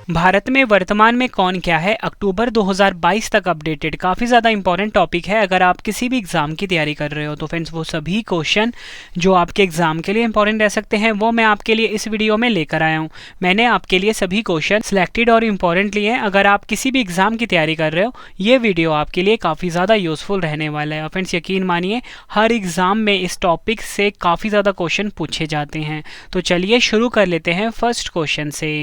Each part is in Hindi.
भारत में वर्तमान में कौन क्या है, अक्टूबर 2022 तक अपडेटेड। काफ़ी ज़्यादा इंपॉर्टेंट टॉपिक है। अगर आप किसी भी एग्ज़ाम की तैयारी कर रहे हो तो फ्रेंड्स वो सभी क्वेश्चन जो आपके एग्ज़ाम के लिए इंपॉर्टेंट रह सकते हैं वो मैं आपके लिए इस वीडियो में लेकर आया हूँ। मैंने आपके लिए सभी क्वेश्चन सिलेक्टेड और इम्पॉर्टेंट लिए हैं। अगर आप किसी भी एग्ज़ाम की तैयारी कर रहे हो ये वीडियो आपके लिए काफ़ी ज़्यादा यूज़फुल रहने वाला है। और फ्रेंड्स यकीन मानिए हर एग्ज़ाम में इस टॉपिक से काफ़ी ज़्यादा क्वेश्चन पूछे जाते हैं। तो चलिए शुरू कर लेते हैं फर्स्ट क्वेश्चन से।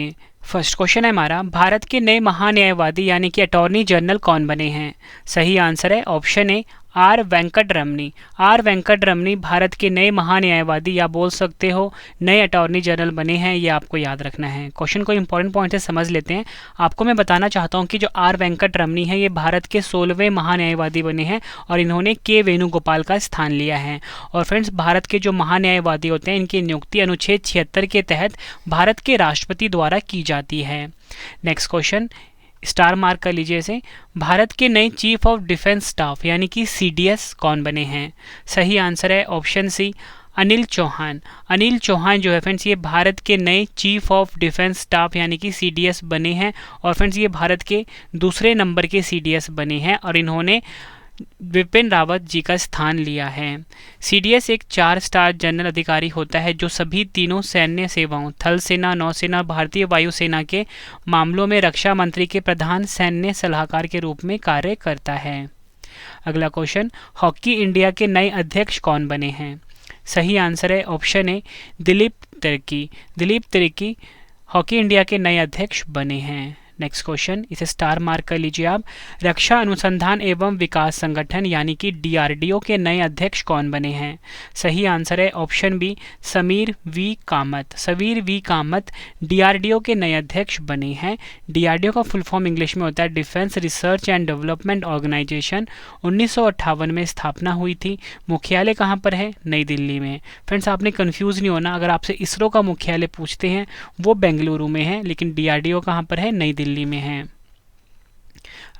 फर्स्ट क्वेश्चन है हमारा, भारत के नए महान्यायवादी यानी कि अटॉर्नी जनरल कौन बने हैं? सही आंसर है ऑप्शन ए आर वेंकटरमनी। आर वेंकटरमनी भारत के नए महान्यायवादी या बोल सकते हो नए अटॉर्नी जनरल बने हैं। ये आपको याद रखना है। क्वेश्चन को इंपॉर्टेंट पॉइंट से समझ लेते हैं। आपको मैं बताना चाहता हूँ कि जो आर वेंकटरमनी है ये भारत के 16वें महान्यायवादी बने हैं और इन्होंने के वेणुगोपाल का स्थान लिया है। और फ्रेंड्स भारत के जो महान्यायवादी होते हैं इनकी नियुक्ति अनुच्छेद 76 के तहत भारत के राष्ट्रपति द्वारा की जाती है। नेक्स्ट क्वेश्चन स्टार मार्क कर लीजिए इसे। भारत के नए चीफ ऑफ डिफेंस स्टाफ यानी कि सीडीएस कौन बने हैं? सही आंसर है ऑप्शन सी अनिल चौहान। अनिल चौहान जो है फ्रेंड्स ये भारत के नए चीफ ऑफ डिफेंस स्टाफ यानी कि सीडीएस बने हैं। और फ्रेंड्स ये भारत के दूसरे नंबर के सीडीएस बने हैं और इन्होंने विपिन रावत जी का स्थान लिया है। सीडीएस एक 4 स्टार जनरल अधिकारी होता है जो सभी तीनों सैन्य सेवाओं थल सेना, नौसेना, भारतीय वायुसेना के मामलों में रक्षा मंत्री के प्रधान सैन्य सलाहकार के रूप में कार्य करता है। अगला क्वेश्चन, हॉकी इंडिया के नए अध्यक्ष कौन बने हैं? सही आंसर है ऑप्शन ए दिलीप तिर्की। दिलीप तिर्की हॉकी इंडिया के नए अध्यक्ष बने हैं। नेक्स्ट क्वेश्चन इसे स्टार मार्क कर लीजिए आप। रक्षा अनुसंधान एवं विकास संगठन यानी कि डीआरडीओ के नए अध्यक्ष कौन बने हैं? सही आंसर है option B Sameer V Kamat. Sameer V Kamat DRDO के नए अध्यक्ष बने हैं। डीआरडीओ का फुल फॉर्म इंग्लिश में होता है defence research and development organisation. 1958 में स्थापना हुई थी। मुख्यालय कहाँ पर है? नई दिल्ली में। फ्रेंड्स आपने कंफ्यूज नहीं होना, अगर आपसे इसरो का मुख्यालय पूछते हैं वो बेंगलुरु में है लेकिन डीआरडीओ कहाँ पर है? नई दिल्ली में है।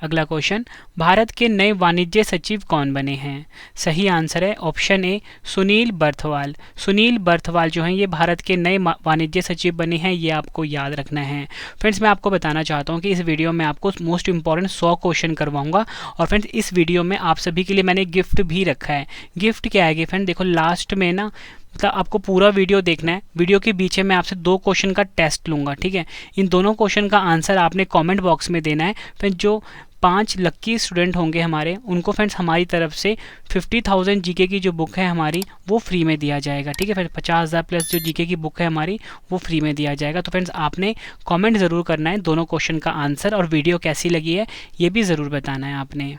अगला क्वेश्चन, भारत के नए वाणिज्य सचिव कौन बने हैं? सही आंसर है ऑप्शन ए सुनील बर्थवाल। सुनील बर्थवाल जो हैं ये भारत के नए वाणिज्य सचिव बने हैं। ये आपको याद रखना है। फ्रेंड्स मैं आपको बताना चाहता हूँ कि इस वीडियो में आपको मोस्ट इंपॉर्टेंट 100 क्वेश्चन करवाऊंगा। और फ्रेंड्स इस वीडियो में आप सभी के लिए मैंने गिफ्ट भी रखा है। गिफ्ट क्या है फ्रेंड, देखो लास्ट में ना मतलब आपको पूरा वीडियो देखना है। वीडियो के बीच में मैं आपसे 2 क्वेश्चन का टेस्ट लूँगा, ठीक है। इन दोनों क्वेश्चन का आंसर आपने कमेंट बॉक्स में देना है। फिर जो 5 लक्की स्टूडेंट होंगे हमारे उनको फ्रेंड्स हमारी तरफ से 50,000 जीके की जो बुक है हमारी वो फ्री में दिया जाएगा, ठीक है। फिर 50,000 प्लस जो जीके की बुक है हमारी वो फ्री में दिया जाएगा। तो फ्रेंड्स आपने कमेंट ज़रूर करना है दोनों क्वेश्चन का आंसर और वीडियो कैसी लगी है ये भी ज़रूर बताना है आपने।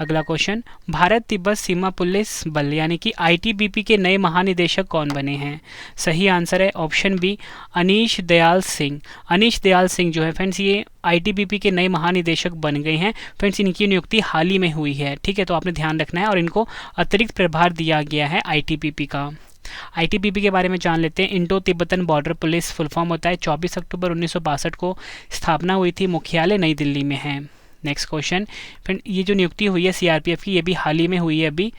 अगला क्वेश्चन, भारत तिब्बत सीमा पुलिस बल यानी कि आईटीबीपी के नए महानिदेशक कौन बने हैं? सही आंसर है ऑप्शन बी अनीश दयाल सिंह। अनीश दयाल सिंह जो है फ्रेंड्स ये आईटीबीपी के नए महानिदेशक बन गए हैं। फ्रेंड्स इनकी नियुक्ति हाल ही में हुई है, ठीक है। तो आपने ध्यान रखना है और इनको अतिरिक्त प्रभार दिया गया है आईटीबीपी का। आईटीबीपी के बारे में जान लेते हैं। Indo Tibetan border police full form होता है। 24 अक्टूबर 1962 को स्थापना हुई थी। मुख्यालय नई दिल्ली में है। नेक्स्ट क्वेश्चन, फ्रेंड ये जो नियुक्ति हुई है सीआरपीएफ की ये भी हाल ही में हुई है अभी।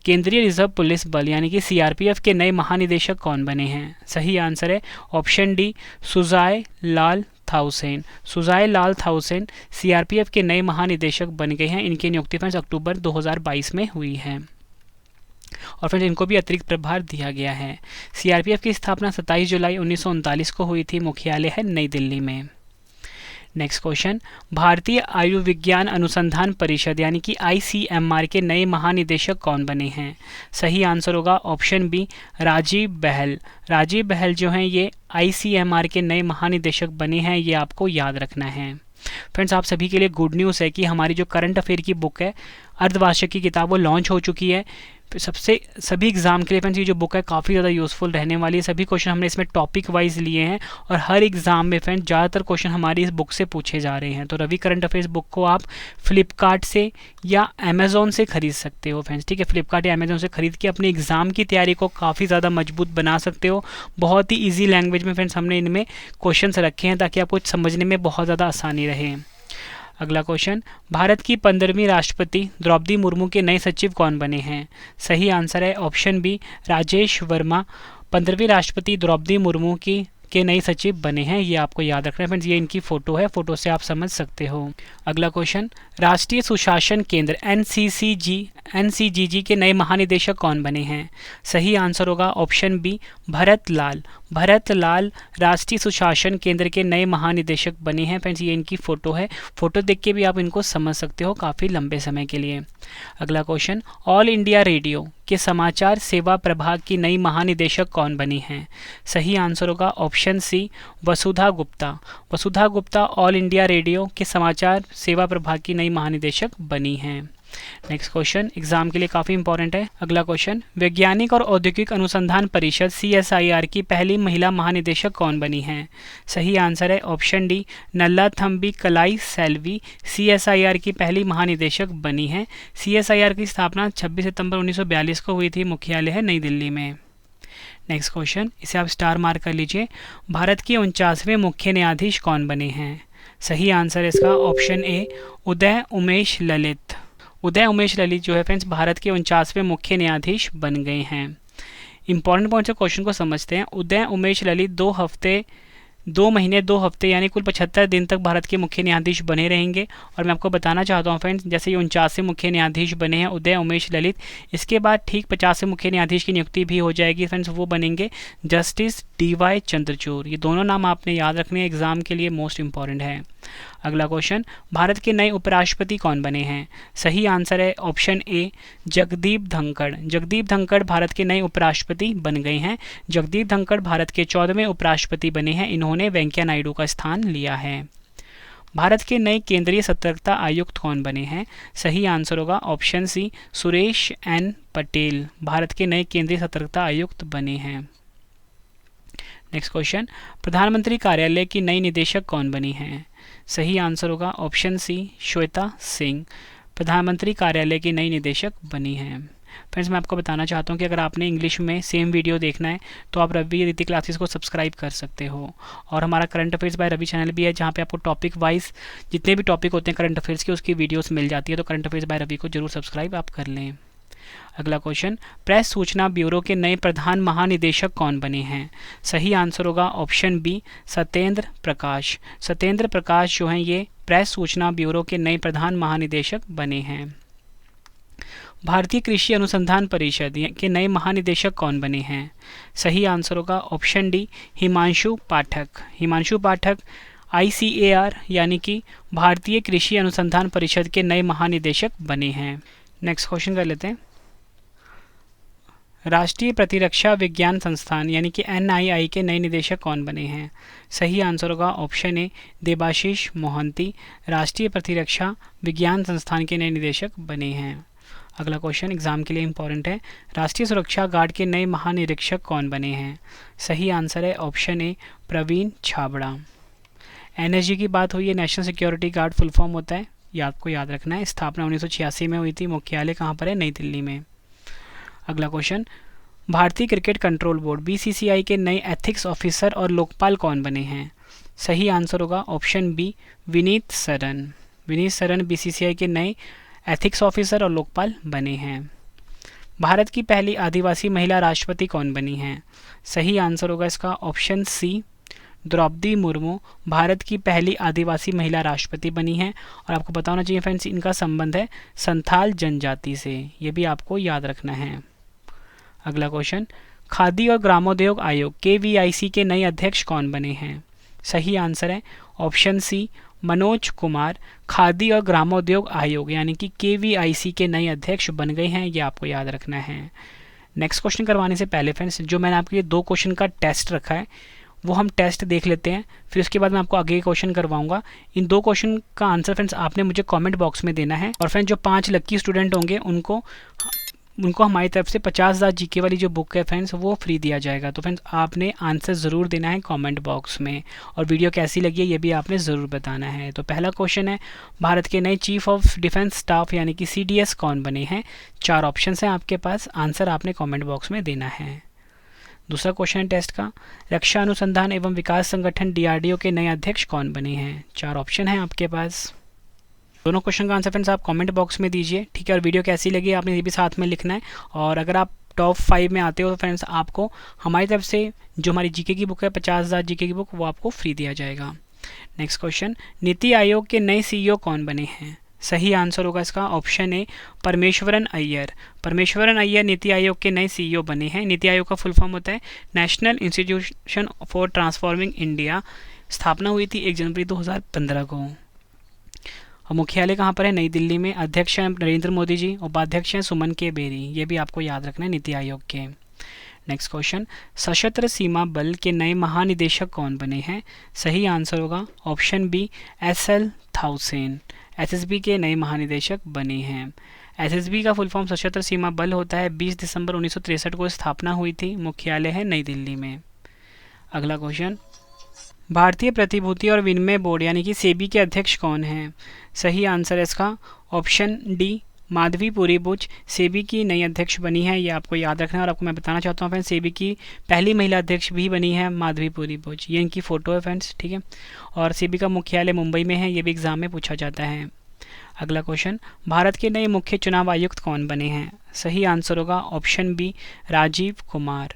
केंद्रीय रिजर्व पुलिस बल यानी कि सीआरपीएफ के नए महानिदेशक कौन बने हैं? सही आंसर है ऑप्शन डी सुजाय लाल थाउसेन। सुजाय लाल थाउसेन सीआरपीएफ के नए महानिदेशक बन गए हैं। इनकी नियुक्ति फ्रेंड्स अक्टूबर 2022 में हुई है और फ्रेंड्स इनको भी अतिरिक्त प्रभार दिया गया है। सीआरपीएफ की स्थापना 27 जुलाई 1939 को हुई थी। मुख्यालय है नई दिल्ली में। नेक्स्ट क्वेश्चन, भारतीय आयुर्विज्ञान अनुसंधान परिषद यानी कि आईसीएमआर के नए महानिदेशक कौन बने हैं? सही आंसर होगा ऑप्शन बी राजीव बहल। राजीव बहल जो हैं ये आईसीएमआर के नए महानिदेशक बने हैं। ये आपको याद रखना है। फ्रेंड्स आप सभी के लिए गुड न्यूज़ है कि हमारी जो करंट अफेयर की बुक है अर्धवार्षिक की किताब वो लॉन्च हो चुकी है। सभी एग्जाम के लिए फ्रेंड्स ये जो बुक है काफ़ी ज़्यादा यूज़फुल रहने वाली है। सभी क्वेश्चन हमने इसमें टॉपिक वाइज लिए हैं और हर एग्जाम में फ्रेंड्स ज़्यादातर क्वेश्चन हमारी इस बुक से पूछे जा रहे हैं। तो रवि करंट अफेयर्स बुक को आप फ्लिपकार्ट से या अमेज़ॉन से खरीद सकते हो फ्रेंड्स, ठीक है। फ्लिपकार्ट या अमेज़ॉन से खरीद के अपने एग्जाम की तैयारी को काफ़ी ज़्यादा मजबूत बना सकते हो। बहुत ही ईजी लैंग्वेज में फ्रेंड्स हमने इनमें क्वेश्चन रखे हैं ताकि आपको समझने में बहुत ज़्यादा आसानी रहे। अगला क्वेश्चन, भारत की 15वीं राष्ट्रपति द्रौपदी मुर्मू के नए सचिव कौन बने हैं? सही आंसर है ऑप्शन बी राजेश वर्मा। 15वीं राष्ट्रपति द्रौपदी मुर्मू की के नए सचिव बने हैं, ये आपको याद रखना है फ्रेंड्स। ये इनकी फ़ोटो है, फ़ोटो से आप समझ सकते हो। अगला क्वेश्चन, राष्ट्रीय सुशासन केंद्र एनसीजीजी के नए महानिदेशक कौन बने हैं? सही आंसर होगा ऑप्शन बी, भरत लाल। भरत लाल राष्ट्रीय सुशासन केंद्र के नए महानिदेशक बने हैं फ्रेंड्स। ये इनकी फ़ोटो है, फ़ोटो देख के भी आप इनको समझ सकते हो काफ़ी लंबे समय के लिए। अगला क्वेश्चन, ऑल इंडिया रेडियो के समाचार सेवा प्रभाग की नई महानिदेशक कौन बनी हैं? सही आंसर होगा ऑप्शन सी, वसुधा गुप्ता। वसुधा गुप्ता ऑल इंडिया रेडियो के समाचार सेवा प्रभाग की नई महानिदेशक बनी हैं। नेक्स्ट क्वेश्चन एग्जाम के लिए काफ़ी इंपॉर्टेंट है। अगला क्वेश्चन, वैज्ञानिक और औद्योगिक अनुसंधान परिषद CSIR की पहली महिला महानिदेशक कौन बनी हैं? सही आंसर है ऑप्शन डी, नल्लाथम्बी कलाई सेल्वी CSIR की पहली महानिदेशक बनी हैं। CSIR की स्थापना 26 सितंबर 1942 को हुई थी, मुख्यालय है नई दिल्ली में। नेक्स्ट क्वेश्चन, इसे आप स्टार मार्क कर लीजिए। भारत के 49वें मुख्य न्यायाधीश कौन बने हैं? सही आंसर है इसका ऑप्शन ए, उदय उमेश ललित। उदय उमेश ललित जो है फ्रेंड्स भारत के 49वें मुख्य न्यायाधीश बन गए हैं। इंपॉर्टेंट पॉइंट से क्वेश्चन को समझते हैं। उदय उमेश ललित 2 महीने 2 हफ्ते यानी कुल 75 दिन तक भारत के मुख्य न्यायाधीश बने रहेंगे। और मैं आपको बताना चाहता हूँ फ्रेंड्स, जैसे ये 49वें मुख्य न्यायाधीश बने हैं उदय उमेश ललित, इसके बाद ठीक 50वें मुख्य न्यायाधीश की नियुक्ति भी हो जाएगी फ्रेंड्स। वो बनेंगे जस्टिस DY चंद्रचूड़। ये दोनों नाम आपने याद रखने हैं, एग्जाम के लिए मोस्ट इंपॉर्टेंट है। अगला क्वेश्चन, भारत के नए उपराष्ट्रपति कौन बने हैं? सही आंसर है ऑप्शन ए, जगदीप धनखड़। जगदीप धनखड़ भारत के नए उपराष्ट्रपति बन गए हैं। जगदीप धनखड़ भारत के 14वें उपराष्ट्रपति बने हैं। इन्होंने वेंकैया नायडू का स्थान लिया है। भारत के नए केंद्रीय सतर्कता आयुक्त कौन बने हैं? सही आंसर होगा option C, Suresh N Patel Bharat के नए केंद्रीय सतर्कता आयुक्त बने हैं। नेक्स्ट क्वेश्चन, प्रधानमंत्री कार्यालय की नई निदेशक कौन बनी हैं? सही आंसर होगा ऑप्शन सी, श्वेता सिंह प्रधानमंत्री कार्यालय की नई निदेशक बनी हैं। फ्रेंड्स मैं आपको बताना चाहता हूँ कि अगर आपने इंग्लिश में सेम वीडियो देखना है तो आप रवि रीति क्लासेस को सब्सक्राइब कर सकते हो। और हमारा current affairs by Ravi channel भी है, जहाँ पे आपको टॉपिक वाइज जितने भी टॉपिक होते हैं करंट अफेयर्स के उसकी वीडियोस मिल जाती है। तो करंट अफेयर्स बाय रवि को जरूर सब्सक्राइब आप कर लें। अगला क्वेश्चन, प्रेस सूचना ब्यूरो के नए प्रधान महानिदेशक कौन बने हैं? सही आंसर होगा ऑप्शन बी, सत्येंद्र प्रकाश। सत्येंद्र प्रकाश जो हैं ये प्रेस सूचना ब्यूरो के नए प्रधान महानिदेशक बने हैं। भारतीय कृषि अनुसंधान परिषद के नए महानिदेशक कौन बने हैं? सही आंसर होगा ऑप्शन डी, हिमांशु पाठक। हिमांशु पाठक ICAR यानी कि भारतीय कृषि अनुसंधान परिषद के नए महानिदेशक बने हैं। नेक्स्ट क्वेश्चन कर लेते हैं। राष्ट्रीय प्रतिरक्षा विज्ञान संस्थान यानी कि NII के नए निदेशक कौन बने हैं? सही आंसर होगा ऑप्शन ए, देबाशीष मोहंती राष्ट्रीय प्रतिरक्षा विज्ञान संस्थान के नए निदेशक बने हैं। अगला क्वेश्चन एग्जाम के लिए इंपॉर्टेंट है। राष्ट्रीय सुरक्षा गार्ड के नए महानिरीक्षक कौन बने हैं? सही आंसर है option A, Praveen Chhabra. NSG की बात हुई है, national security guard full form होता है, ये आपको याद रखना है। स्थापना 1986 में हुई थी, मुख्यालय कहाँ पर है? नई दिल्ली में। अगला क्वेश्चन, भारतीय क्रिकेट कंट्रोल बोर्ड BCCI के नए एथिक्स ऑफिसर और लोकपाल कौन बने हैं? सही आंसर होगा option B, Vineet Saran. Vineet Saran BCCI के नए एथिक्स ऑफिसर और लोकपाल बने हैं। भारत की पहली आदिवासी महिला राष्ट्रपति कौन बनी हैं? सही आंसर होगा इसका ऑप्शन सी, द्रौपदी मुर्मू भारत की पहली आदिवासी महिला राष्ट्रपति बनी हैं। और आपको पता होना चाहिए फ्रेंड्स, इनका संबंध है संथाल जनजाति से, ये भी आपको याद रखना है। अगला क्वेश्चन, खादी और ग्रामोद्योग आयोग KVIC के नए अध्यक्ष कौन बने हैं? सही आंसर है ऑप्शन सी, मनोज कुमार खादी और ग्रामोद्योग आयोग यानी कि KVIC के नए अध्यक्ष बन गए हैं, ये आपको याद रखना है। नेक्स्ट क्वेश्चन करवाने से पहले फ्रेंड्स, जो मैंने आपके लिए 2 क्वेश्चन का टेस्ट रखा है वो हम टेस्ट देख लेते हैं, फिर उसके बाद मैं आपको आगे क्वेश्चन करवाऊंगा। इन 2 क्वेश्चन का आंसर फ्रेंड्स आपने मुझे कमेंट बॉक्स में देना है। और फ्रेंड्स जो 5 लक्की स्टूडेंट होंगे उनको हमारी तरफ से 50,000 GK वाली जो बुक है फ्रेंड्स वो फ्री दिया जाएगा। तो फ्रेंड्स आपने आंसर ज़रूर देना है कमेंट बॉक्स में, और वीडियो कैसी लगी है ये भी आपने ज़रूर बताना है। तो पहला क्वेश्चन है, भारत के नए चीफ ऑफ डिफेंस स्टाफ यानी कि CDS कौन बने हैं? 4 ऑप्शन हैं आपके पास, आंसर आपने कॉमेंट बॉक्स में देना है। दूसरा क्वेश्चन है टेस्ट का, रक्षा अनुसंधान एवं विकास संगठन DRDO के नए अध्यक्ष कौन बने हैं? 4 ऑप्शन हैं आपके पास। दोनों क्वेश्चन का आंसर फ्रेंड्स आप कमेंट बॉक्स में दीजिए, ठीक है। और वीडियो कैसी लगी आपने ये भी साथ में लिखना है। और अगर आप टॉप 5 में आते हो तो फ्रेंड्स आपको हमारी तरफ से जो हमारी जीके की बुक है 50,000 जीके की बुक वो आपको फ्री दिया जाएगा। नेक्स्ट क्वेश्चन, नीति आयोग के नए सीईओ कौन बने हैं? सही आंसर होगा इसका ऑप्शन ए परमेश्वरन अय्यर। परमेश्वरन अय्यर नीति आयोग के नए सीईओ बने हैं। नीति आयोग का फुल फॉर्म होता है national institution for transforming India. स्थापना हुई थी 1 जनवरी 2015 को। और मुख्यालय कहाँ पर है? नई दिल्ली में। अध्यक्ष हैं नरेंद्र मोदी जी, उपाध्यक्ष हैं सुमन के बेरी। ये भी आपको याद रखना है नीति आयोग के। नेक्स्ट क्वेश्चन, सशस्त्र सीमा बल के नए महानिदेशक कौन बने हैं? सही आंसर होगा ऑप्शन बी SL थाउसेन। एसएसबी के नए महानिदेशक बने हैं। एसएसबी का फुल फॉर्म सशस्त्र सीमा बल होता है। 20 दिसंबर 1963 को स्थापना हुई थी। मुख्यालय है नई दिल्ली में। अगला क्वेश्चन, भारतीय प्रतिभूति और विनिमय बोर्ड यानी कि सेबी के अध्यक्ष कौन हैं? सही आंसर है इसका ऑप्शन डी माधवी पुरीबुच सेबी की नई अध्यक्ष बनी है। ये आपको याद रखना है। और आपको मैं बताना चाहता हूँ फ्रेंड्स, सेबी की पहली महिला अध्यक्ष भी बनी है माधवी पुरीबुच। ये इनकी फ़ोटो है फ्रेंड्स, ठीक है। और सेबी का मुख्यालय मुंबई में है। ये भी एग्जाम में पूछा जाता है। अगला क्वेश्चन, भारत के नए मुख्य चुनाव आयुक्त कौन बने हैं? सही आंसर होगा ऑप्शन बी राजीव कुमार।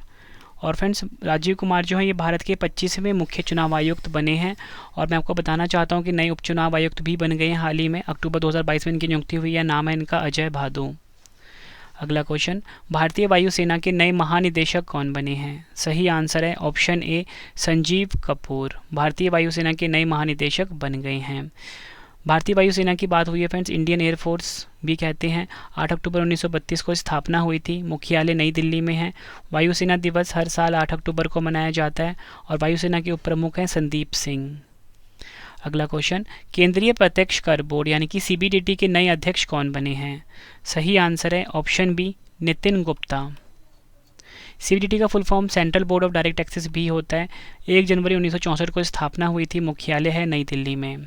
और फ्रेंड्स, राजीव कुमार जो है ये भारत के 25वें मुख्य चुनाव आयुक्त बने हैं। और मैं आपको बताना चाहता हूँ कि नए उपचुनाव आयुक्त भी बन गए हैं हाल ही में। अक्टूबर 2022 में इनकी नियुक्ति हुई है। नाम है इनका अजय भादु। अगला क्वेश्चन, भारतीय वायुसेना के नए महानिदेशक कौन बने हैं? सही आंसर है ऑप्शन ए संजीव कपूर। भारतीय वायुसेना के नए महानिदेशक बन गए हैं। भारतीय वायुसेना की बात हुई है फ्रेंड्स, इंडियन एयरफोर्स भी कहते हैं। 8 अक्टूबर 1932 को स्थापना हुई थी। मुख्यालय नई दिल्ली में है। वायुसेना दिवस हर साल 8 अक्टूबर को मनाया जाता है। और वायुसेना के उप प्रमुख हैं संदीप सिंह। अगला क्वेश्चन, केंद्रीय प्रत्यक्ष कर बोर्ड यानी कि CBDT के नए अध्यक्ष कौन बने हैं? सही आंसर है option B Nitin Gupta. CBDT का full form central board of direct taxes भी होता है। 1 जनवरी 1964 को स्थापना हुई थी। मुख्यालय है नई दिल्ली में।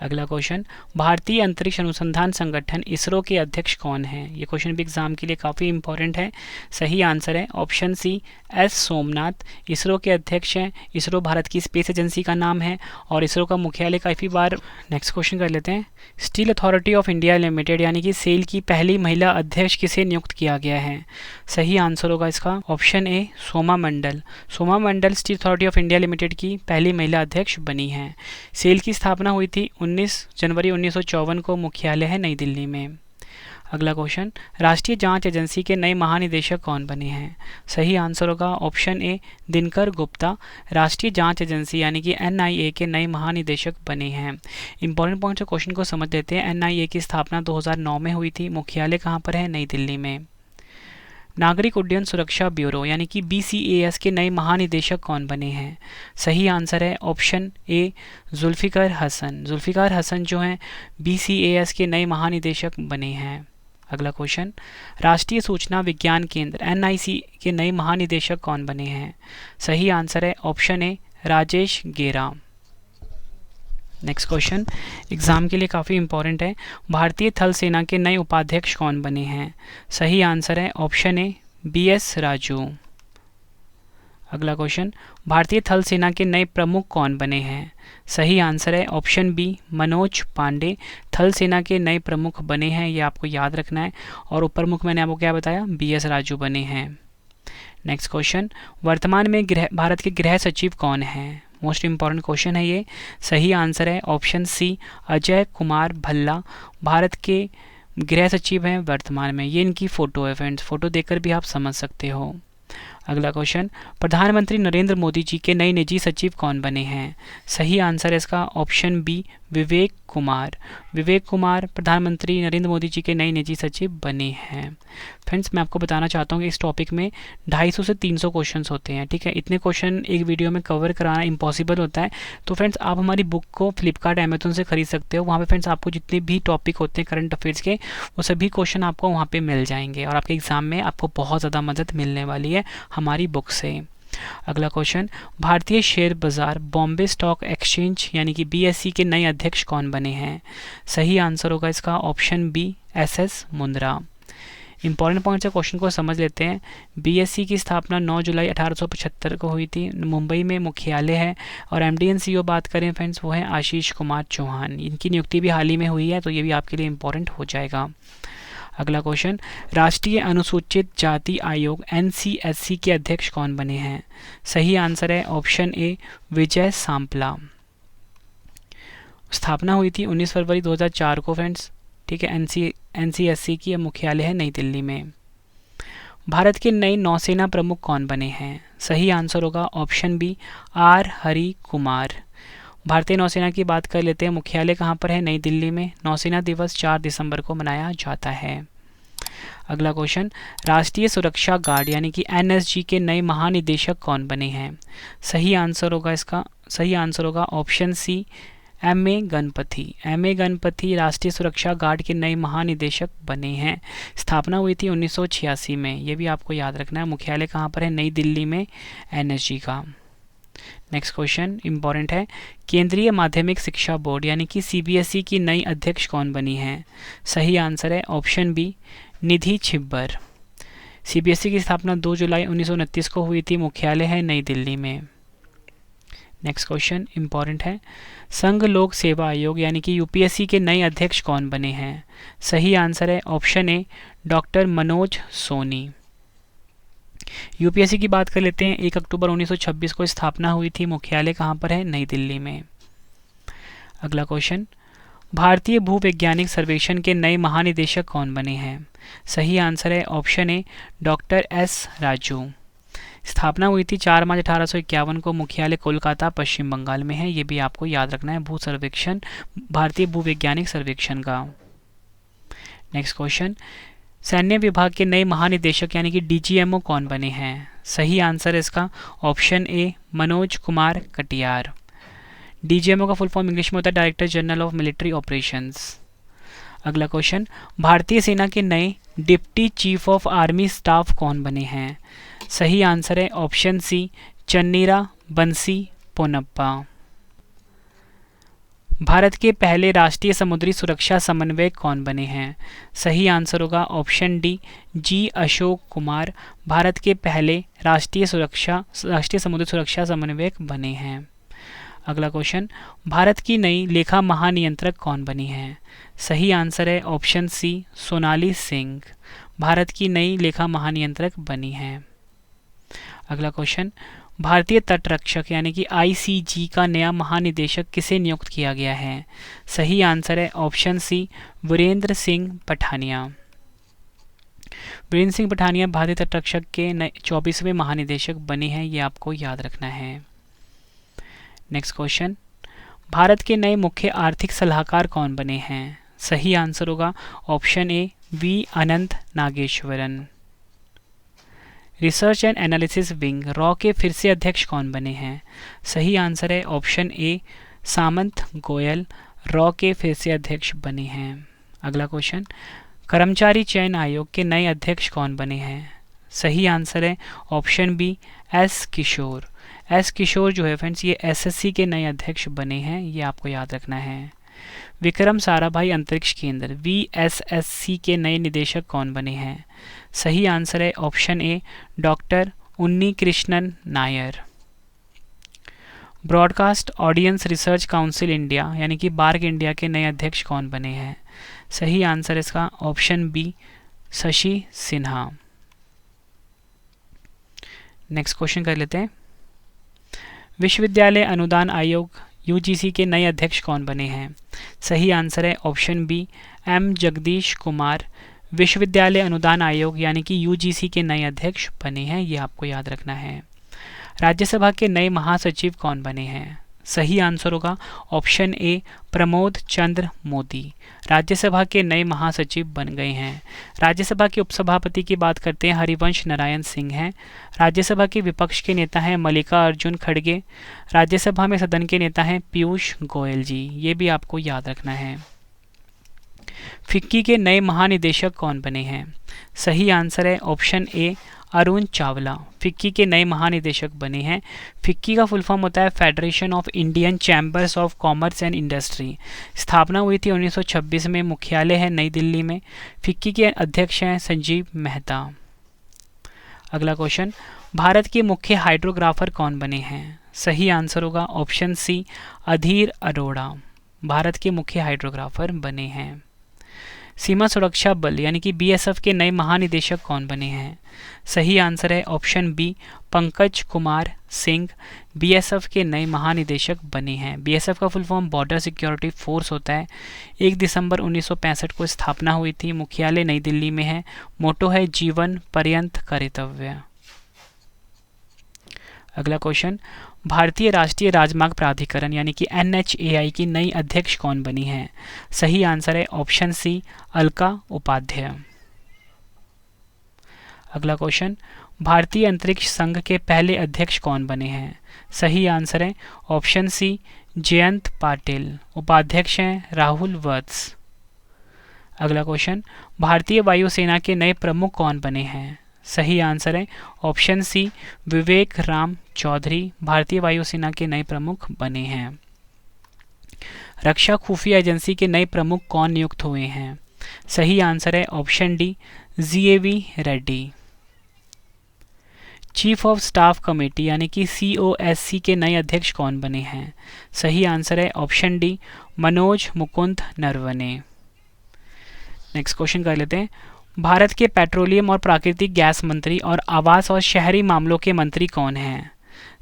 अगला क्वेश्चन, भारतीय अंतरिक्ष अनुसंधान संगठन इसरो के अध्यक्ष कौन हैं? ये क्वेश्चन भी एग्जाम के लिए काफ़ी इंपॉर्टेंट है। सही आंसर है option C S Somnath. ISRO के अध्यक्ष हैं। इसरो भारत की स्पेस एजेंसी का नाम है। और इसरो का मुख्यालय काफ़ी बार। नेक्स्ट क्वेश्चन कर लेते हैं, steel authority of India limited यानी कि सेल की पहली महिला अध्यक्ष किसे नियुक्त किया गया है? सही आंसर होगा इसका option A Soma Mandal. Soma Mandal steel authority of India limited की पहली महिला अध्यक्ष बनी हैं। सेल की स्थापना हुई थी 19 जनवरी 1954 को। मुख्यालय है नई दिल्ली में। अगला क्वेश्चन, राष्ट्रीय जांच एजेंसी के नए महानिदेशक कौन बने हैं? सही आंसर होगा ऑप्शन ए दिनकर गुप्ता। राष्ट्रीय जांच एजेंसी यानी कि NIA के नए महानिदेशक बने हैं। इंपॉर्टेंट पॉइंट से क्वेश्चन को समझ लेते हैं। NIA की स्थापना 2009 में हुई थी। मुख्यालय कहाँ पर है? नई दिल्ली में। नागरिक उड्डयन सुरक्षा ब्यूरो यानी कि BCAS के नए महानिदेशक कौन बने हैं? सही आंसर है ऑप्शन ए जुल्फ़िकार हसन। जुल्फ़िकार हसन जो हैं BCAS के नए महानिदेशक बने हैं। अगला क्वेश्चन, राष्ट्रीय सूचना विज्ञान केंद्र NIC के नए महानिदेशक कौन बने हैं? सही आंसर है ऑप्शन ए राजेश गेरा। नेक्स्ट क्वेश्चन एग्जाम के लिए काफ़ी इंपॉर्टेंट है। भारतीय थल सेना के नए उपाध्यक्ष कौन बने हैं? सही आंसर है ऑप्शन ए BS राजू। अगला क्वेश्चन, भारतीय थल सेना के नए प्रमुख कौन बने हैं? सही आंसर है ऑप्शन बी मनोज पांडे। थल सेना के नए प्रमुख बने हैं, ये आपको याद रखना है। और उप प्रमुख मैंने आपको क्या बताया? BS राजू बने हैं। नेक्स्ट क्वेश्चन, वर्तमान में भारत के गृह सचिव कौन हैं? मोस्ट इंपॉर्टेंट क्वेश्चन है ये। सही आंसर है ऑप्शन सी अजय कुमार भल्ला। भारत के गृह सचिव हैं वर्तमान में। ये इनकी फ़ोटो है फ्रेंड्स, फ़ोटो देखकर भी आप समझ सकते हो। अगला क्वेश्चन, प्रधानमंत्री नरेंद्र मोदी जी के नए निजी सचिव कौन बने हैं? सही आंसर है इसका ऑप्शन बी विवेक कुमार। विवेक कुमार प्रधानमंत्री नरेंद्र मोदी जी के नए निजी सचिव बने हैं। फ्रेंड्स, मैं आपको बताना चाहता हूँ कि इस टॉपिक में 250 से 300 क्वेश्चंस होते हैं, ठीक है। इतने क्वेश्चन एक वीडियो में कवर कराना इम्पॉसिबल होता है। तो फ्रेंड्स, आप हमारी बुक को फ्लिपकार्ट अमेजोन से खरीद सकते हो। वहाँ पे फ्रेंड्स आपको जितने भी टॉपिक होते हैं करंट अफेयर्स के, वो सभी क्वेश्चन आपको वहाँ पे मिल जाएंगे। और आपके एग्जाम में आपको बहुत ज़्यादा मदद मिलने वाली है हमारी बुक से। अगला क्वेश्चन, भारतीय शेयर बाजार बॉम्बे स्टॉक एक्सचेंज यानी कि BSE के नए अध्यक्ष कौन बने हैं? सही आंसर होगा इसका option B SS Mundra. Important point से क्वेश्चन को समझ लेते हैं। BSE की स्थापना 9 जुलाई 1875 को हुई थी। मुंबई में मुख्यालय है। और MD and CEO बात करें फ्रेंड्स, वो हैं आशीष कुमार चौहान। इनकी नियुक्ति भी हाल ही में हुई है, तो ये भी आपके लिए इंपॉर्टेंट हो जाएगा। अगला क्वेश्चन, राष्ट्रीय अनुसूचित जाति आयोग NCSC के अध्यक्ष कौन बने हैं? सही आंसर है ऑप्शन ए विजय सांपला। स्थापना हुई थी 19 फरवरी 2004 को फ्रेंड्स। ठीक है, NCSC की मुख्यालय है नई दिल्ली में। भारत के नए नौसेना प्रमुख कौन बने हैं? सही आंसर होगा option B R Hari Kumar. भारतीय नौसेना की बात कर लेते हैं, मुख्यालय कहाँ पर है? नई दिल्ली में। नौसेना दिवस 4 दिसंबर को मनाया जाता है। अगला क्वेश्चन, राष्ट्रीय सुरक्षा गार्ड यानी कि NSG के नए महानिदेशक कौन बने हैं? सही आंसर होगा option C MA Ganapathy. MA Ganapathy राष्ट्रीय सुरक्षा गार्ड के नए महानिदेशक बने हैं। स्थापना हुई थी 1986 में। ये भी आपको याद रखना है। मुख्यालय कहाँ पर है? नई दिल्ली में NSG का। नेक्स्ट क्वेश्चन इंपॉर्टेंट है, केंद्रीय माध्यमिक शिक्षा बोर्ड यानी कि CBSE की नई अध्यक्ष कौन बनी है? सही आंसर है ऑप्शन बी निधि छिब्बर। CBSE की स्थापना 2 जुलाई 1929 को हुई थी। मुख्यालय है नई दिल्ली में। नेक्स्ट क्वेश्चन इंपॉर्टेंट है, संघ लोक सेवा आयोग यानी कि UPSC के नए अध्यक्ष कौन बने हैं? सही आंसर है option A doctor Manoj Soni. UPSC की बात कर लेते हैं, 1 अक्टूबर 1926 को स्थापना हुई थी। मुख्यालय कहाँ पर है? नई दिल्ली में। अगला क्वेश्चन, भारतीय भूवैज्ञानिक सर्वेक्षण के नए महानिदेशक कौन बने हैं? सही आंसर है option A doctor S Raju. स्थापना हुई थी 4 मार्च 1851 को। मुख्यालय कोलकाता पश्चिम बंगाल में है। ये भी आपको याद रखना है, भू सर्वेक्षण, भारतीय भूवैज्ञानिक सर्वेक्षण का। नेक्स्ट क्वेश्चन, सैन्य विभाग के नए महानिदेशक यानी कि DGMO कौन बने हैं? सही आंसर है इसका ऑप्शन ए मनोज कुमार कटियार। DGMO का फुल फॉर्म इंग्लिश में होता है director general of military operations. अगला क्वेश्चन, भारतीय सेना के नए deputy chief of army staff कौन बने हैं? सही आंसर है ऑप्शन सी चन्नीरा बंसी पोनप्पा। भारत के पहले राष्ट्रीय समुद्री सुरक्षा समन्वयक कौन बने हैं? सही आंसर होगा option D G Ashok Kumar. Bharat के पहले राष्ट्रीय समुद्री सुरक्षा समन्वयक बने हैं। अगला क्वेश्चन, भारत की नई लेखा महानियंत्रक कौन बनी है? सही आंसर है ऑप्शन सी सोनाली सिंह। भारत की नई लेखा महानियंत्रक बनी है। अगला क्वेश्चन, भारतीय तटरक्षक यानी कि ICG का नया महानिदेशक किसे नियुक्त किया गया है? सही आंसर है ऑप्शन सी वीरेंद्र सिंह पठानिया। वीरेंद्र सिंह पठानिया भारतीय तटरक्षक के 24वें महानिदेशक बने हैं। ये आपको याद रखना है। नेक्स्ट क्वेश्चन, भारत के नए मुख्य आर्थिक सलाहकार कौन बने हैं? सही आंसर होगा option A V Anant Nageswaran. Research and analysis wing raw के फिर से अध्यक्ष कौन बने हैं? सही आंसर है ऑप्शन ए सामंत गोयल रॉ के फिर से अध्यक्ष बने हैं। अगला क्वेश्चन, कर्मचारी चयन आयोग के नए अध्यक्ष कौन बने हैं? सही आंसर है ऑप्शन बी S किशोर। S किशोर जो है फ्रेंड्स ये SSC के नए अध्यक्ष बने हैं। ये आपको याद रखना है। विक्रम साराभाई अंतरिक्ष केंद्र VSSC के नए निदेशक कौन बने हैं? सही आंसर है ऑप्शन ए डॉक्टर उन्नी Krishnan Nair. Broadcast audience research council India यानी कि बार्क इंडिया के नए अध्यक्ष कौन बने हैं? सही आंसर इसका option B Shashi Sinha. Next question कर लेते हैं, विश्वविद्यालय अनुदान आयोग UGC के नए अध्यक्ष कौन बने हैं? सही आंसर है option B M Jagadish Kumar. विश्वविद्यालय अनुदान आयोग यानी कि UGC के नए अध्यक्ष बने हैं। ये आपको याद रखना है। राज्यसभा के नए महासचिव कौन बने हैं? सही आंसर होगा ऑप्शन ए प्रमोद चंद्र मोदी। राज्यसभा के नए महासचिव बन गए हैं। राज्यसभा के उपसभापति की बात करते हैं, हरिवंश नारायण सिंह हैं। राज्यसभा के विपक्ष के नेता हैं मल्लिका अर्जुन खड़गे। राज्यसभा में सदन के नेता हैं पीयूष गोयल जी। ये भी आपको याद रखना है। फिक्की के नए महानिदेशक कौन बने हैं? सही आंसर है ऑप्शन ए अरुण चावला। फिक्की के नए महानिदेशक बने हैं। फिक्की का फुल फॉर्म होता है federation of Indian chambers of commerce and industry. स्थापना हुई थी 1926 में। मुख्यालय है नई दिल्ली में। फिक्की के अध्यक्ष हैं संजीव मेहता। अगला क्वेश्चन, भारत के मुख्य हाइड्रोग्राफर कौन बने हैं? सही आंसर होगा ऑप्शन सी अधीर अरोड़ा। भारत के मुख्य हाइड्रोग्राफर बने हैं। सीमा सुरक्षा बल यानी कि बीएसएफ के नए महानिदेशक कौन बने हैं? सही आंसर है option B, Pankaj Kumar Singh BSF के नए महानिदेशक बने हैं। बीएसएफ का full form border security force होता है। 1 दिसंबर 1965 को स्थापना हुई थी। मुख्यालय नई दिल्ली में है। मोटो है जीवन पर्यंत कर्तव्य। अगला क्वेश्चन, भारतीय राष्ट्रीय राजमार्ग प्राधिकरण यानी कि एनएचएआई की नई अध्यक्ष कौन बनी है? सही आंसर है ऑप्शन सी, अलका उपाध्याय। अगला क्वेश्चन, भारतीय अंतरिक्ष संघ के पहले अध्यक्ष कौन बने हैं? सही आंसर है ऑप्शन सी, जयंत पाटिल। उपाध्यक्ष हैं राहुल वत्स। अगला क्वेश्चन, भारतीय वायुसेना के नए प्रमुख कौन बने हैं? सही आंसर है ऑप्शन सी, विवेक राम चौधरी भारतीय वायुसेना के नए प्रमुख बने हैं। रक्षा खुफिया एजेंसी के नए प्रमुख कौन नियुक्त हुए हैं? सही आंसर है option D, GAV Reddy. Chief of staff committee यानी कि सीओएससी के नए अध्यक्ष कौन बने हैं? सही आंसर है option D, Manoj Mukund Naravane. Next question कर लेते हैं, भारत के पेट्रोलियम और प्राकृतिक गैस मंत्री और आवास और शहरी मामलों के मंत्री कौन हैं?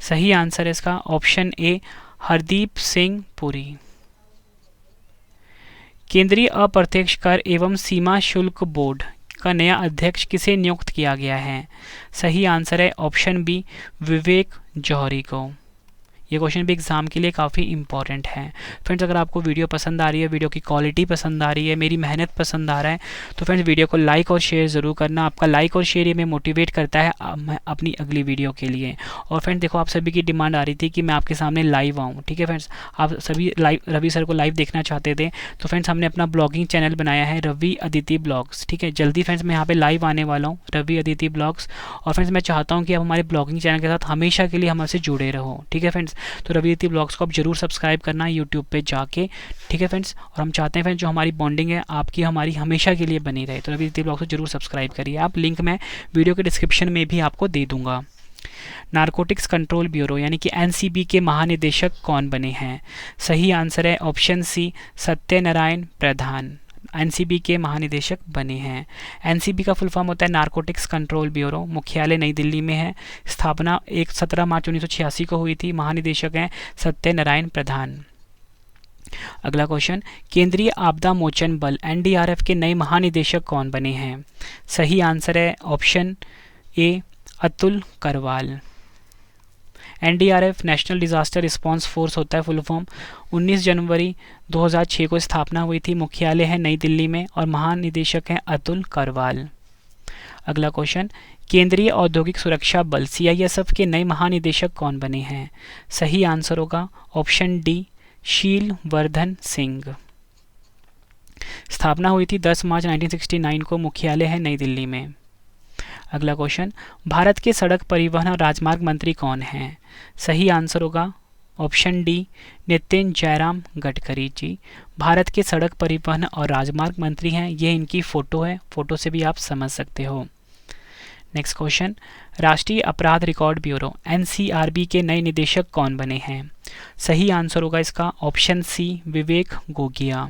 सही आंसर है इसका ऑप्शन ए, हरदीप सिंह पुरी। केंद्रीय अप्रत्यक्ष कर एवं सीमा शुल्क बोर्ड का नया अध्यक्ष किसे नियुक्त किया गया है? सही आंसर है ऑप्शन बी, विवेक जौहरी को। ये क्वेश्चन भी एग्जाम के लिए काफ़ी इंपॉर्टेंट है। फ्रेंड्स, अगर आपको वीडियो पसंद आ रही है, वीडियो की क्वालिटी पसंद आ रही है, मेरी मेहनत पसंद आ रहा है, तो फ्रेंड्स वीडियो को लाइक और शेयर ज़रूर करना। आपका लाइक और शेयर ये में मोटिवेट करता है मैं अपनी अगली वीडियो के लिए। और फ्रेंड्स देखो, आप सभी की डिमांड आ रही थी कि मैं आपके सामने लाइव आऊँ। ठीक है फ्रेंड्स, आप सभी लाइव रवि सर को लाइव देखना चाहते थे, तो फ्रेंड्स हमने अपना ब्लॉगिंग चैनल बनाया है रवि अदिति ब्लॉग्स। ठीक है, जल्दी फ्रेंड्स मैं यहाँ पे लाइव आने वाला हूँ, रवि अदिति ब्लॉग्स। और फ्रेंड्स मैं चाहता हूँ कि आप हमारे ब्लॉगिंग चैनल के साथ हमेशा के लिए हमसे जुड़े रहो। ठीक है फ्रेंड्स, तो रवि अदिति ब्लॉग्स को आप जरूर सब्सक्राइब करना यूट्यूब पे जाके। ठीक है फ्रेंड्स, और हम चाहते हैं फ्रेंड्स जो हमारी बॉन्डिंग है आपकी हमारी हमेशा के लिए बनी रहे, तो रवि अदिति ब्लॉग्स को जरूर सब्सक्राइब करिए आप। लिंक मैं वीडियो के डिस्क्रिप्शन में भी आपको दे दूंगा। नारकोटिक्स कंट्रोल ब्यूरो यानी कि एनसीबी के महानिदेशक कौन बने हैं? सही आंसर है ऑप्शन सी, सत्यनारायण प्रधान एनसीबी के महानिदेशक बने हैं। एनसीबी का फुल फॉर्म होता है नारकोटिक्स कंट्रोल ब्यूरो। मुख्यालय नई दिल्ली में है। स्थापना 17 मार्च 1986 को हुई थी। महानिदेशक हैं सत्यनारायण प्रधान। अगला क्वेश्चन, केंद्रीय आपदा मोचन बल एनडीआरएफ के नए महानिदेशक कौन बने हैं? सही आंसर है ऑप्शन ए, Atul Karwal. NDRF national disaster response force होता है फुल फॉर्म। 19 जनवरी 2006 को स्थापना हुई थी। मुख्यालय है नई दिल्ली में और महानिदेशक हैं अतुल करवाल। अगला क्वेश्चन, केंद्रीय औद्योगिक सुरक्षा बल सीआईएसएफ के नए महानिदेशक कौन बने हैं? सही आंसर होगा ऑप्शन डी, शील वर्धन सिंह। स्थापना हुई थी 10 मार्च 1969 को। मुख्यालय है नई दिल्ली में। अगला क्वेश्चन, भारत के सड़क परिवहन और राजमार्ग मंत्री कौन हैं? सही आंसर होगा ऑप्शन डी, नितिन जयराम गडकरी जी। भारत के सड़क परिवहन और राजमार्ग मंत्री हैं। ये इनकी फ़ोटो है, फ़ोटो से भी आप समझ सकते हो। नेक्स्ट क्वेश्चन, राष्ट्रीय अपराध रिकॉर्ड ब्यूरो एनसीआरबी के नए निदेशक कौन बने हैं? सही आंसर होगा इसका ऑप्शन सी, विवेक गोगिया।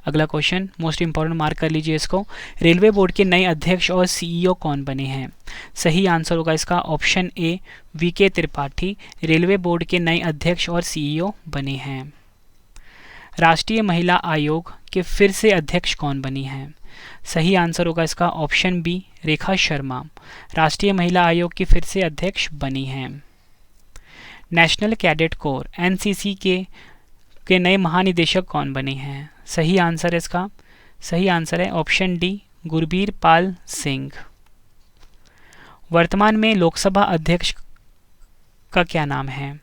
अगला क्वेश्चन मोस्ट इंपॉर्टेंट, मार्क कर लीजिए इसको। रेलवे बोर्ड के नए अध्यक्ष और सीईओ कौन बने हैं? सही आंसर होगा इसका option A, VK Tripathi railway board के नए अध्यक्ष और सीईओ बने हैं। राष्ट्रीय महिला आयोग के फिर से अध्यक्ष कौन बनी हैं? सही आंसर होगा इसका ऑप्शन बी, रेखा शर्मा राष्ट्रीय महिला आयोग की फिर से अध्यक्ष बनी हैं। नेशनल कैडेट कोर एनसीसी के नए महानिदेशक कौन बने हैं? सही आंसर है इसका, सही आंसर है ऑप्शन डी, गुरबीर पाल सिंह। वर्तमान में लोकसभा अध्यक्ष का क्या नाम है?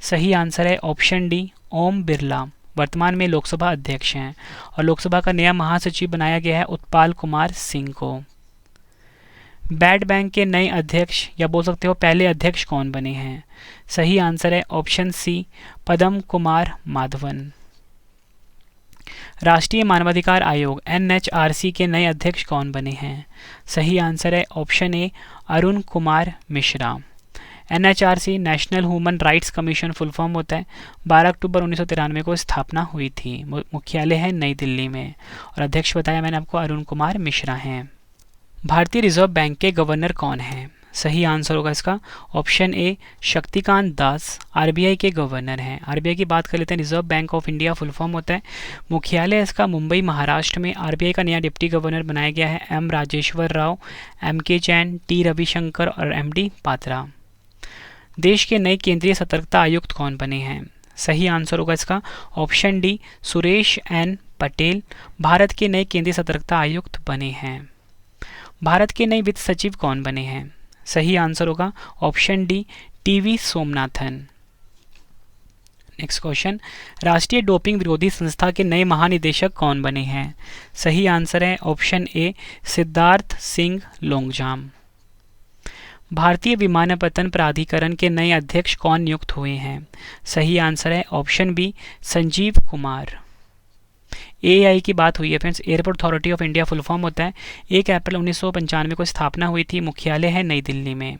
सही आंसर है ऑप्शन डी, ओम बिरला वर्तमान में लोकसभा अध्यक्ष हैं। और लोकसभा का नया महासचिव बनाया गया है उत्पाल कुमार सिंह को। बैड बैंक के नए अध्यक्ष या बोल सकते हो पहले अध्यक्ष कौन बने हैं? सही आंसर है ऑप्शन सी, पदम कुमार माधवन। राष्ट्रीय मानवाधिकार आयोग एनएचआरसी के नए अध्यक्ष कौन बने हैं? सही आंसर है ऑप्शन ए, Arun Kumar Mishra. NHRC national human rights commission full form होता है। 12 अक्टूबर 1993 को स्थापना हुई थी। मुख्यालय है नई दिल्ली में और अध्यक्ष बताया मैंने आपको अरुण कुमार मिश्रा हैं। भारतीय रिजर्व बैंक के गवर्नर कौन हैं? सही आंसर होगा इसका ऑप्शन ए शक्तिकांत दास आरबीआई के गवर्नर हैं। आरबीआई की बात कर लेते हैं। Reserve bank of India full form होता है। मुख्यालय इसका मुंबई महाराष्ट्र में। आरबीआई का नया डिप्टी गवर्नर बनाया गया है M Rajeshwar Rao, MK Jain, T Ravishankar और MD पात्रा। देश के नए केंद्रीय सतर्कता आयुक्त कौन बने हैं? सही आंसर होगा इसका option D Suresh N Patel Bharat के नए केंद्रीय सतर्कता आयुक्त बने हैं। भारत के नए वित्त सचिव कौन बने हैं? सही आंसर होगा option D TV Somanathan. Next question, राष्ट्रीय डोपिंग विरोधी संस्था के नए महानिदेशक कौन बने हैं? सही आंसर है ऑप्शन ए सिद्धार्थ सिंह लोंगजाम। भारतीय विमानपत्तन प्राधिकरण के नए अध्यक्ष कौन नियुक्त हुए हैं? सही आंसर है option B Sanjeev Kumar. AI की बात हुई है friends. Airport authority of India full form होता है। 1 अप्रैल 1995 को स्थापना हुई थी। मुख्यालय है नई दिल्ली में।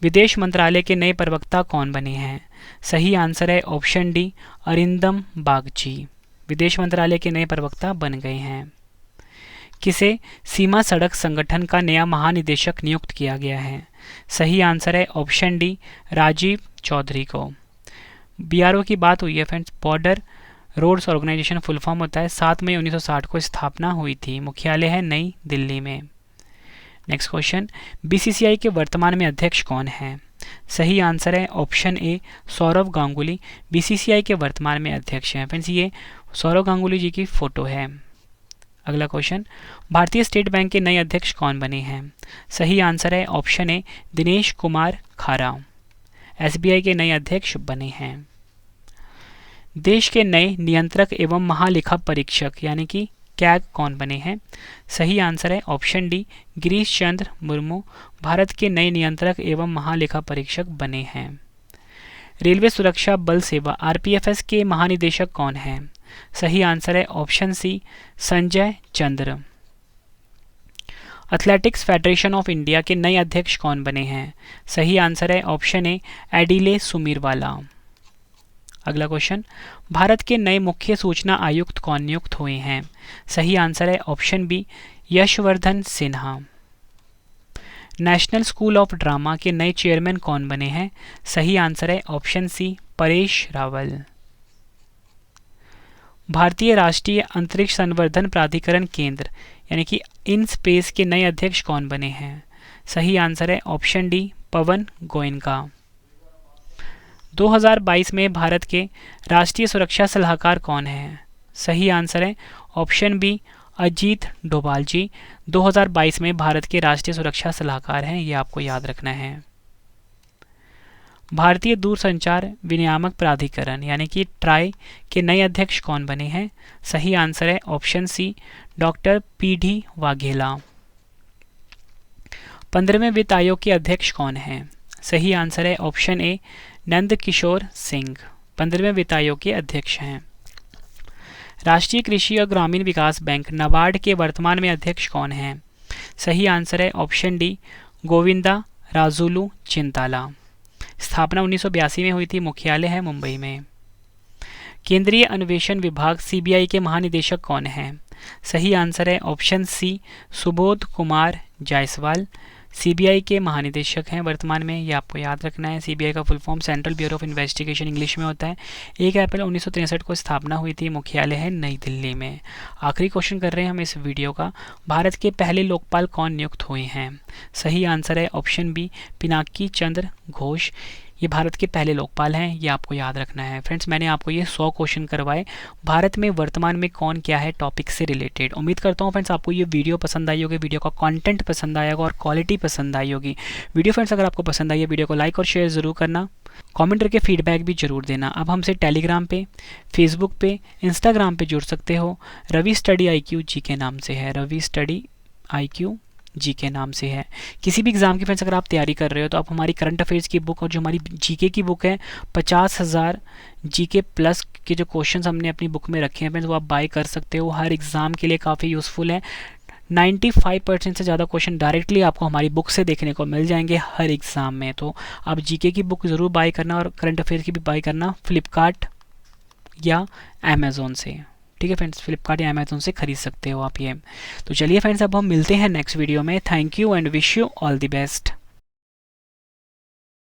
विदेश मंत्रालय के नए प्रवक्ता कौन बने हैं? सही आंसर है ऑप्शन डी अरिंदम बागची। विदेश मंत्रालय के नए प्रवक्ता बन गए हैं। किसे सीमा सड़क संगठन का नया महानिदेशक नियुक्त किया गया है? सही आंसर है ऑप्शन डी राजीव चौधरी को। BRO की बात हुई है friends. Border roads organisation full form होता है। 7 मई 1960 को स्थापना हुई थी। मुख्यालय है नई दिल्ली में। नेक्स्ट क्वेश्चन, BCCI के वर्तमान में अध्यक्ष कौन है? सही आंसर है option A Saurav Ganguly. BCCI के वर्तमान में अध्यक्ष हैं। फ्रेंड्स ये सौरव गांगुली जी की फोटो है। अगला क्वेश्चन, भारतीय स्टेट बैंक के नए अध्यक्ष कौन बने हैं? सही आंसर है ऑप्शन ए दिनेश कुमार खारा। SBI के नए अध्यक्ष बने हैं। देश के नए नियंत्रक एवं महालेखा परीक्षक यानी कि कैग कौन बने हैं? सही आंसर है ऑप्शन डी गिरीश चंद्र मुर्मू भारत के नए नियंत्रक एवं महालेखा परीक्षक बने हैं। रेलवे सुरक्षा बल सेवा RPFS के महानिदेशक कौन हैं? सही आंसर है option C Sanjay Chandra. Athletics federation of India के नए अध्यक्ष कौन बने हैं? सही आंसर है ऑप्शन ए एडिले सुमीरवाला। अगला क्वेश्चन, भारत के नए मुख्य सूचना आयुक्त कौन नियुक्त हुए हैं? सही आंसर है option B Yashvardhan Sinha. National school of drama के नए चेयरमैन कौन बने हैं? सही आंसर है ऑप्शन सी परेश रावल। भारतीय राष्ट्रीय अंतरिक्ष संवर्धन प्राधिकरण केंद्र यानी कि इन स्पेस के नए अध्यक्ष कौन बने हैं? सही आंसर है ऑप्शन डी पवन गोयनका। 2022 में भारत के राष्ट्रीय सुरक्षा सलाहकार कौन हैं? सही आंसर है ऑप्शन बी अजीत डोभाल जी 2022 में भारत के राष्ट्रीय सुरक्षा सलाहकार हैं। ये आपको याद रखना है। भारतीय दूरसंचार विनियामक प्राधिकरण यानी कि ट्राई के नए अध्यक्ष कौन बने हैं? सही आंसर है option C doctor PD Vaghela. 15वें वित्त आयोग के अध्यक्ष कौन हैं? सही आंसर है ऑप्शन ए नंद किशोर सिंह 15वें वित्त आयोग के अध्यक्ष हैं। राष्ट्रीय कृषि और ग्रामीण विकास बैंक नाबार्ड के वर्तमान में अध्यक्ष कौन हैं? सही आंसर है ऑप्शन डी गोविंदा राजुलू चिंताला। स्थापना 1982 में हुई थी। मुख्यालय है मुंबई में। केंद्रीय अन्वेषण विभाग CBI के महानिदेशक कौन हैं? सही आंसर है option C Subodh Kumar Jaiswal CBI के महानिदेशक हैं वर्तमान में। ये आपको याद रखना है। CBI का full form central bureau of investigation English में होता है। 1 अप्रैल 1963 को स्थापना हुई थी। मुख्यालय है नई दिल्ली में। आखिरी क्वेश्चन कर रहे हैं हम इस वीडियो का। भारत के पहले लोकपाल कौन नियुक्त हुए हैं? सही आंसर है ऑप्शन बी पिनाकी चंद्र घोष। ये भारत के पहले लोकपाल हैं। ये आपको याद रखना है। फ्रेंड्स मैंने आपको ये 100 क्वेश्चन करवाए भारत में वर्तमान में कौन क्या है टॉपिक से रिलेटेड। उम्मीद करता हूँ फ्रेंड्स आपको ये वीडियो पसंद आई होगी, वीडियो का कंटेंट पसंद आएगा और क्वालिटी पसंद आई होगी। वीडियो फ्रेंड्स अगर आपको पसंद आई है वीडियो को लाइक और शेयर ज़रूर करना, कमेंट करके फीडबैक भी जरूर देना। अब हमसे टेलीग्राम पे, फेसबुक पे, इंस्टाग्राम पे जुड़ सकते हो। रवि स्टडी IQ जी के नाम से है। रवि स्टडी IQ जी के नाम से है। किसी भी एग्जाम की फ्रेंड्स अगर आप तैयारी कर रहे हो तो आप हमारी करंट अफेयर्स की बुक और जो हमारी GK की बुक है 50,000 GK प्लस के जो क्वेश्चंस हमने अपनी बुक में रखे हैं फ्रेंड्स वो आप बाय कर सकते हो। हर एग्ज़ाम के लिए काफ़ी यूज़फुल है। 95% से ज़्यादा क्वेश्चन डायरेक्टली आपको हमारी बुक से देखने को मिल जाएंगे हर एग्ज़ाम में। तो आप जीके की बुक ज़रूर बाय करना और करंट अफेयर की भी बाय करना फ्लिपकार्ट या अमेज़ोन से। ठीक है फ्रेंड्स, फ्लिपकार्ट या अमेज़ोन से खरीद सकते हो आप ये। तो चलिए फ्रेंड्स, अब हम मिलते हैं नेक्स्ट वीडियो में। Thank you and wish you all the best.